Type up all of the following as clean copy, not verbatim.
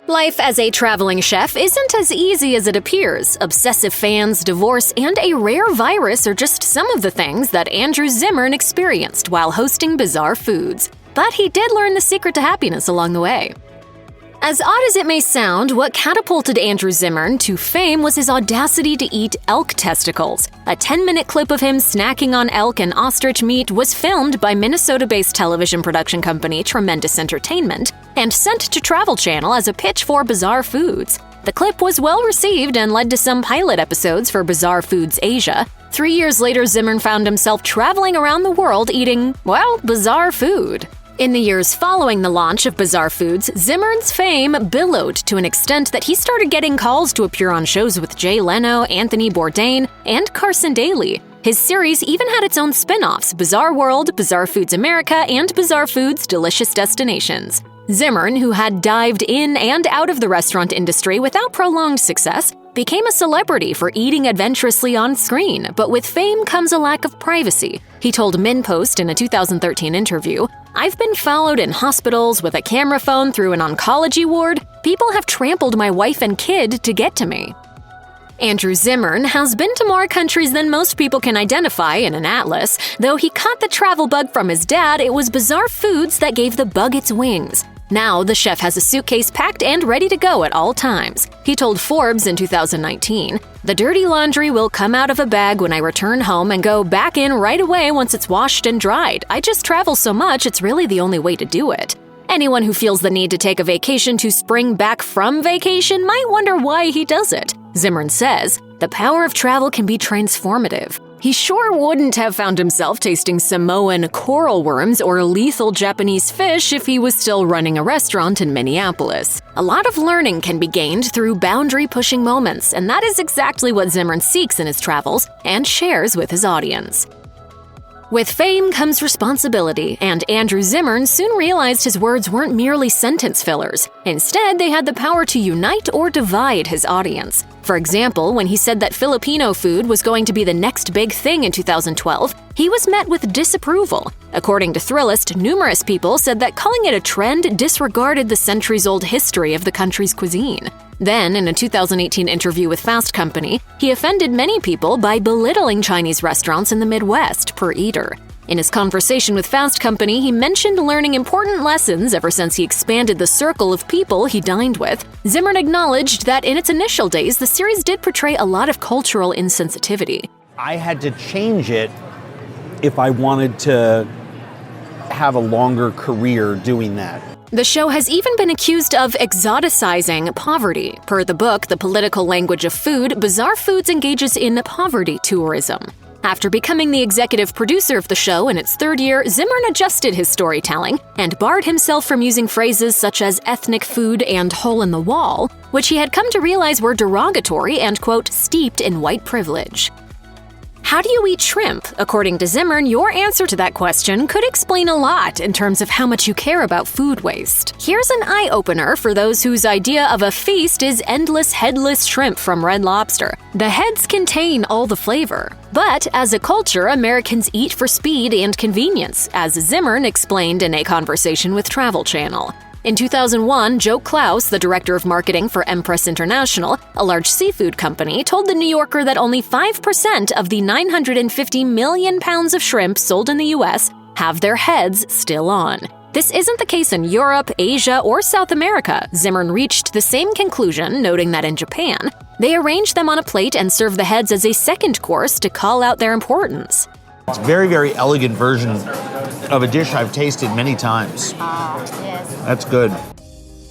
Life as a traveling chef isn't as easy as it appears. Obsessive fans, divorce, and a rare virus are just some of the things that Andrew Zimmern experienced while hosting Bizarre Foods. But he did learn the secret to happiness along the way. As odd as it may sound, what catapulted Andrew Zimmern to fame was his audacity to eat elk testicles. A 10-minute clip of him snacking on elk and ostrich meat was filmed by Minnesota-based television production company Tremendous Entertainment and sent to Travel Channel as a pitch for Bizarre Foods. The clip was well received and led to some pilot episodes for Bizarre Foods Asia. 3 years later, Zimmern found himself traveling around the world eating, well, bizarre food. In the years following the launch of Bizarre Foods, Zimmern's fame billowed to an extent that he started getting calls to appear on shows with Jay Leno, Anthony Bourdain, and Carson Daly. His series even had its own spin-offs: Bizarre World, Bizarre Foods America, and Bizarre Foods Delicious Destinations. Zimmern, who had dived in and out of the restaurant industry without prolonged success, became a celebrity for eating adventurously on screen, but with fame comes a lack of privacy. He told MinnPost in a 2013 interview, "I've been followed in hospitals with a camera phone through an oncology ward. People have trampled my wife and kid to get to me." Andrew Zimmern has been to more countries than most people can identify in an atlas. Though he caught the travel bug from his dad, it was Bizarre Foods that gave the bug its wings. Now, the chef has a suitcase packed and ready to go at all times. He told Forbes in 2019, "The dirty laundry will come out of a bag when I return home and go back in right away once it's washed and dried. I just travel so much, it's really the only way to do it." Anyone who feels the need to take a vacation to spring back from vacation might wonder why he does it. Zimmern says, "The power of travel can be transformative." He sure wouldn't have found himself tasting Samoan coral worms or lethal Japanese fish if he was still running a restaurant in Minneapolis. A lot of learning can be gained through boundary-pushing moments, and that is exactly what Zimmern seeks in his travels and shares with his audience. With fame comes responsibility, and Andrew Zimmern soon realized his words weren't merely sentence fillers. Instead, they had the power to unite or divide his audience. For example, when he said that Filipino food was going to be the next big thing in 2012, he was met with disapproval. According to Thrillist, numerous people said that calling it a trend disregarded the centuries-old history of the country's cuisine. Then, in a 2018 interview with Fast Company, he offended many people by belittling Chinese restaurants in the Midwest per eater. In his conversation with Fast Company, he mentioned learning important lessons ever since he expanded the circle of people he dined with. Zimmern acknowledged that in its initial days, the series did portray a lot of cultural insensitivity. I had to change it if I wanted to have a longer career doing that. The show has even been accused of exoticizing poverty. Per the book, The Political Language of Food, Bizarre Foods engages in poverty tourism. After becoming the executive producer of the show in its third year, Zimmern adjusted his storytelling and barred himself from using phrases such as ethnic food and hole in the wall, which he had come to realize were derogatory and, quote, steeped in white privilege. How do you eat shrimp? According to Zimmern, your answer to that question could explain a lot in terms of how much you care about food waste. Here's an eye-opener for those whose idea of a feast is endless headless shrimp from Red Lobster. The heads contain all the flavor. But as a culture, Americans eat for speed and convenience, as Zimmern explained in a conversation with Travel Channel. In 2001, Joe Klaus, the director of marketing for Empress International, a large seafood company, told The New Yorker that only 5% of the 950 million pounds of shrimp sold in the U.S. have their heads still on. This isn't the case in Europe, Asia, or South America. Zimmern reached the same conclusion, noting that in Japan, they arrange them on a plate and serve the heads as a second course to call out their importance. It's a very, very elegant version of a dish I've tasted many times. Yes. That's good.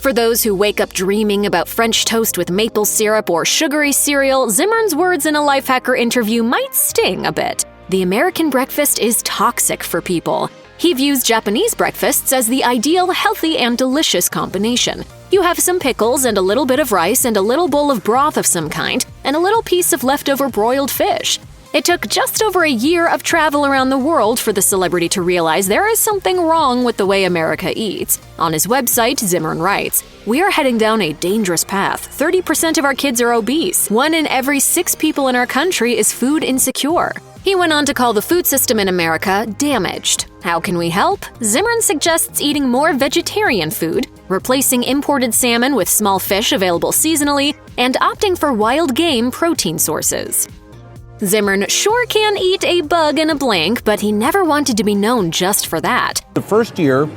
For those who wake up dreaming about French toast with maple syrup or sugary cereal, Zimmern's words in a Lifehacker interview might sting a bit. The American breakfast is toxic for people. He views Japanese breakfasts as the ideal, healthy, and delicious combination. You have some pickles and a little bit of rice and a little bowl of broth of some kind, and a little piece of leftover broiled fish. It took just over a year of travel around the world for the celebrity to realize there is something wrong with the way America eats. On his website, Zimmern writes, "We are heading down a dangerous path. 30% of our kids are obese. 1 in every 6 people in our country is food insecure." He went on to call the food system in America damaged. How can we help? Zimmern suggests eating more vegetarian food, replacing imported salmon with small fish available seasonally, and opting for wild game protein sources. Zimmern sure can eat a bug in a blink, but he never wanted to be known just for that. The first year,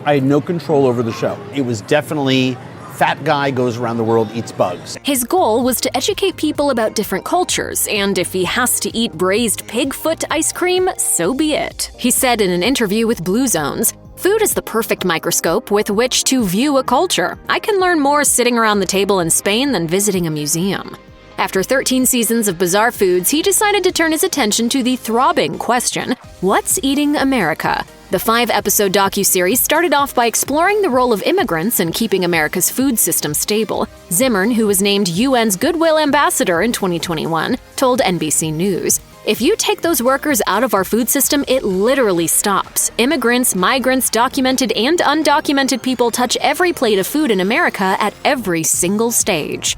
I had no control over the show. It was definitely fat guy goes around the world, eats bugs. His goal was to educate people about different cultures, and if he has to eat braised pig foot ice cream, so be it. He said in an interview with Blue Zones, "Food is the perfect microscope with which to view a culture. I can learn more sitting around the table in Spain than visiting a museum." After 13 seasons of Bizarre Foods, he decided to turn his attention to the throbbing question, what's eating America? The 5-episode docuseries started off by exploring the role of immigrants in keeping America's food system stable. Zimmern, who was named UN's Goodwill Ambassador in 2021, told NBC News, "If you take those workers out of our food system, it literally stops. Immigrants, migrants, documented and undocumented people touch every plate of food in America at every single stage."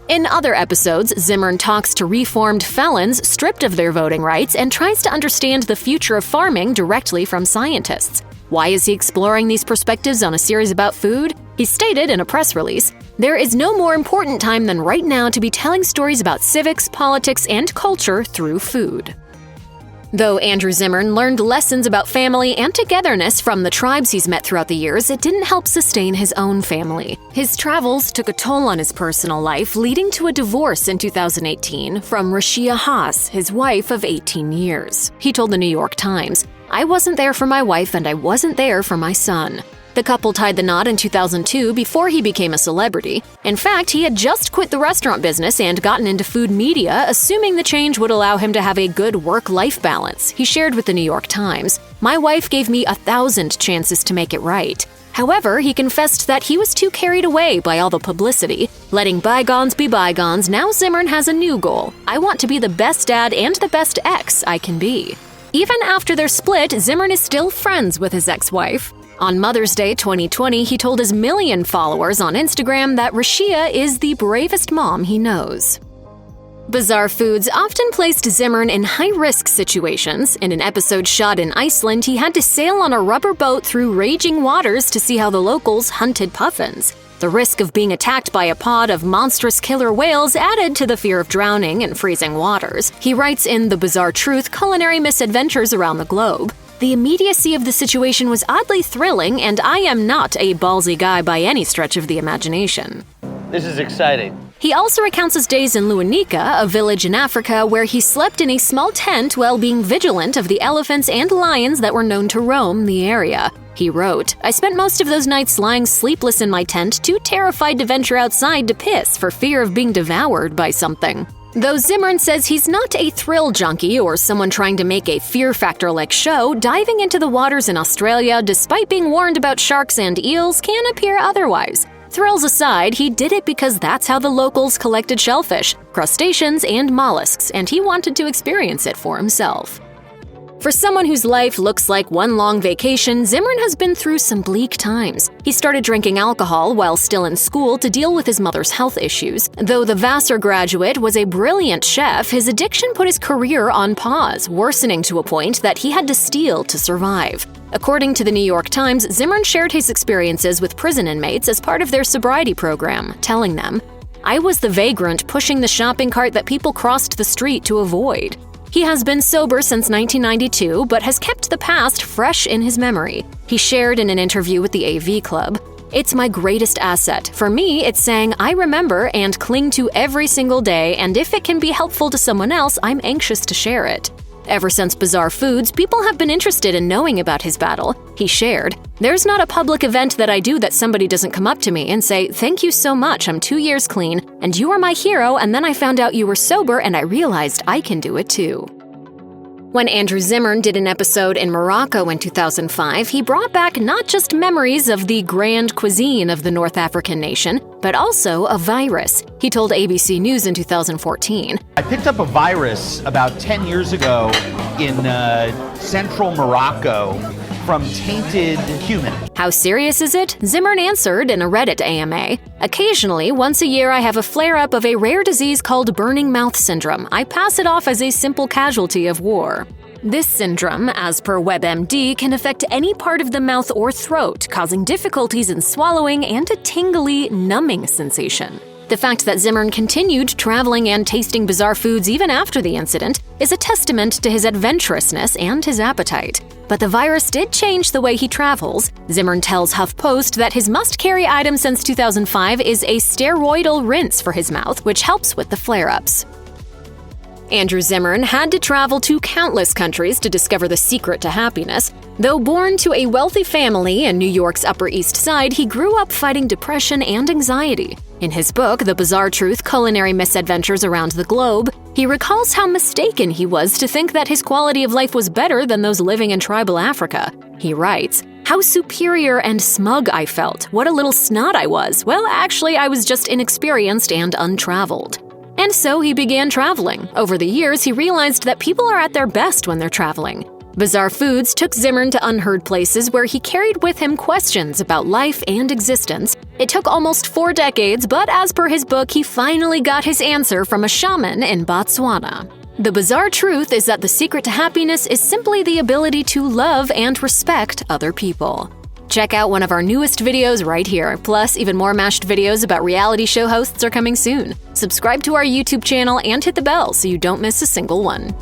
In other episodes, Zimmern talks to reformed felons stripped of their voting rights and tries to understand the future of farming directly from scientists. Why is he exploring these perspectives on a series about food? He stated in a press release, "There is no more important time than right now to be telling stories about civics, politics, and culture through food." Though Andrew Zimmern learned lessons about family and togetherness from the tribes he's met throughout the years, it didn't help sustain his own family. His travels took a toll on his personal life, leading to a divorce in 2018 from Rashia Haas, his wife of 18 years. He told the New York Times, "I wasn't there for my wife and I wasn't there for my son." The couple tied the knot in 2002 before he became a celebrity. In fact, he had just quit the restaurant business and gotten into food media, assuming the change would allow him to have a good work-life balance. He shared with the New York Times, "My wife gave me 1,000 chances to make it right." However, he confessed that he was too carried away by all the publicity. Letting bygones be bygones, now Zimmern has a new goal. "I want to be the best dad and the best ex I can be." Even after their split, Zimmern is still friends with his ex-wife. On Mother's Day 2020, he told his million followers on Instagram that Rashia is the bravest mom he knows. Bizarre Foods often placed Zimmern in high-risk situations. In an episode shot in Iceland, he had to sail on a rubber boat through raging waters to see how the locals hunted puffins. The risk of being attacked by a pod of monstrous killer whales added to the fear of drowning in freezing waters. He writes in The Bizarre Truth: Culinary Misadventures Around the Globe, "The immediacy of the situation was oddly thrilling, and I am not a ballsy guy by any stretch of the imagination." This is exciting. He also recounts his days in Luanica, a village in Africa where he slept in a small tent while being vigilant of the elephants and lions that were known to roam the area. He wrote, "I spent most of those nights lying sleepless in my tent, too terrified to venture outside to piss for fear of being devoured by something." Though Zimmern says he's not a thrill junkie or someone trying to make a Fear Factor-like show, diving into the waters in Australia, despite being warned about sharks and eels, can appear otherwise. Thrills aside, he did it because that's how the locals collected shellfish, crustaceans, and mollusks, and he wanted to experience it for himself. For someone whose life looks like one long vacation, Zimmern has been through some bleak times. He started drinking alcohol while still in school to deal with his mother's health issues. Though the Vassar graduate was a brilliant chef, his addiction put his career on pause, worsening to a point that he had to steal to survive. According to the New York Times, Zimmern shared his experiences with prison inmates as part of their sobriety program, telling them, "I was the vagrant pushing the shopping cart that people crossed the street to avoid." He has been sober since 1992, but has kept the past fresh in his memory. He shared in an interview with the AV Club, "It's my greatest asset. For me, it's saying I remember and cling to every single day, and if it can be helpful to someone else, I'm anxious to share it." Ever since Bizarre Foods, people have been interested in knowing about his battle. He shared, "There's not a public event that I do that somebody doesn't come up to me and say, 'Thank you so much, I'm 2 years clean, and you are my hero, and then I found out you were sober and I realized I can do it too.'" When Andrew Zimmern did an episode in Morocco in 2005, he brought back not just memories of the grand cuisine of the North African nation, but also a virus. He told ABC News in 2014, I picked up a virus about 10 years ago in central Morocco from tainted human. "How serious is it?" Zimmern answered in a Reddit AMA. "Occasionally, once a year, I have a flare-up of a rare disease called burning mouth syndrome. I pass it off as a simple casualty of war." This syndrome, as per WebMD, can affect any part of the mouth or throat, causing difficulties in swallowing and a tingly, numbing sensation. The fact that Zimmern continued traveling and tasting bizarre foods even after the incident is a testament to his adventurousness and his appetite. But the virus did change the way he travels. Zimmern tells HuffPost that his must-carry item since 2005 is a steroidal rinse for his mouth, which helps with the flare-ups. Andrew Zimmern had to travel to countless countries to discover the secret to happiness. Though born to a wealthy family in New York's Upper East Side, he grew up fighting depression and anxiety. In his book, The Bizarre Truth: Culinary Misadventures Around the Globe, he recalls how mistaken he was to think that his quality of life was better than those living in tribal Africa. He writes, "How superior and smug I felt. What a little snot I was. Well, actually, I was just inexperienced and untraveled." And so he began traveling. Over the years, he realized that people are at their best when they're traveling. Bizarre Foods took Zimmern to unheard places where he carried with him questions about life and existence. It took almost 4 decades, but as per his book, he finally got his answer from a shaman in Botswana. The bizarre truth is that the secret to happiness is simply the ability to love and respect other people. Check out one of our newest videos right here. Plus, even more mashed videos about reality show hosts are coming soon. Subscribe to our YouTube channel and hit the bell so you don't miss a single one.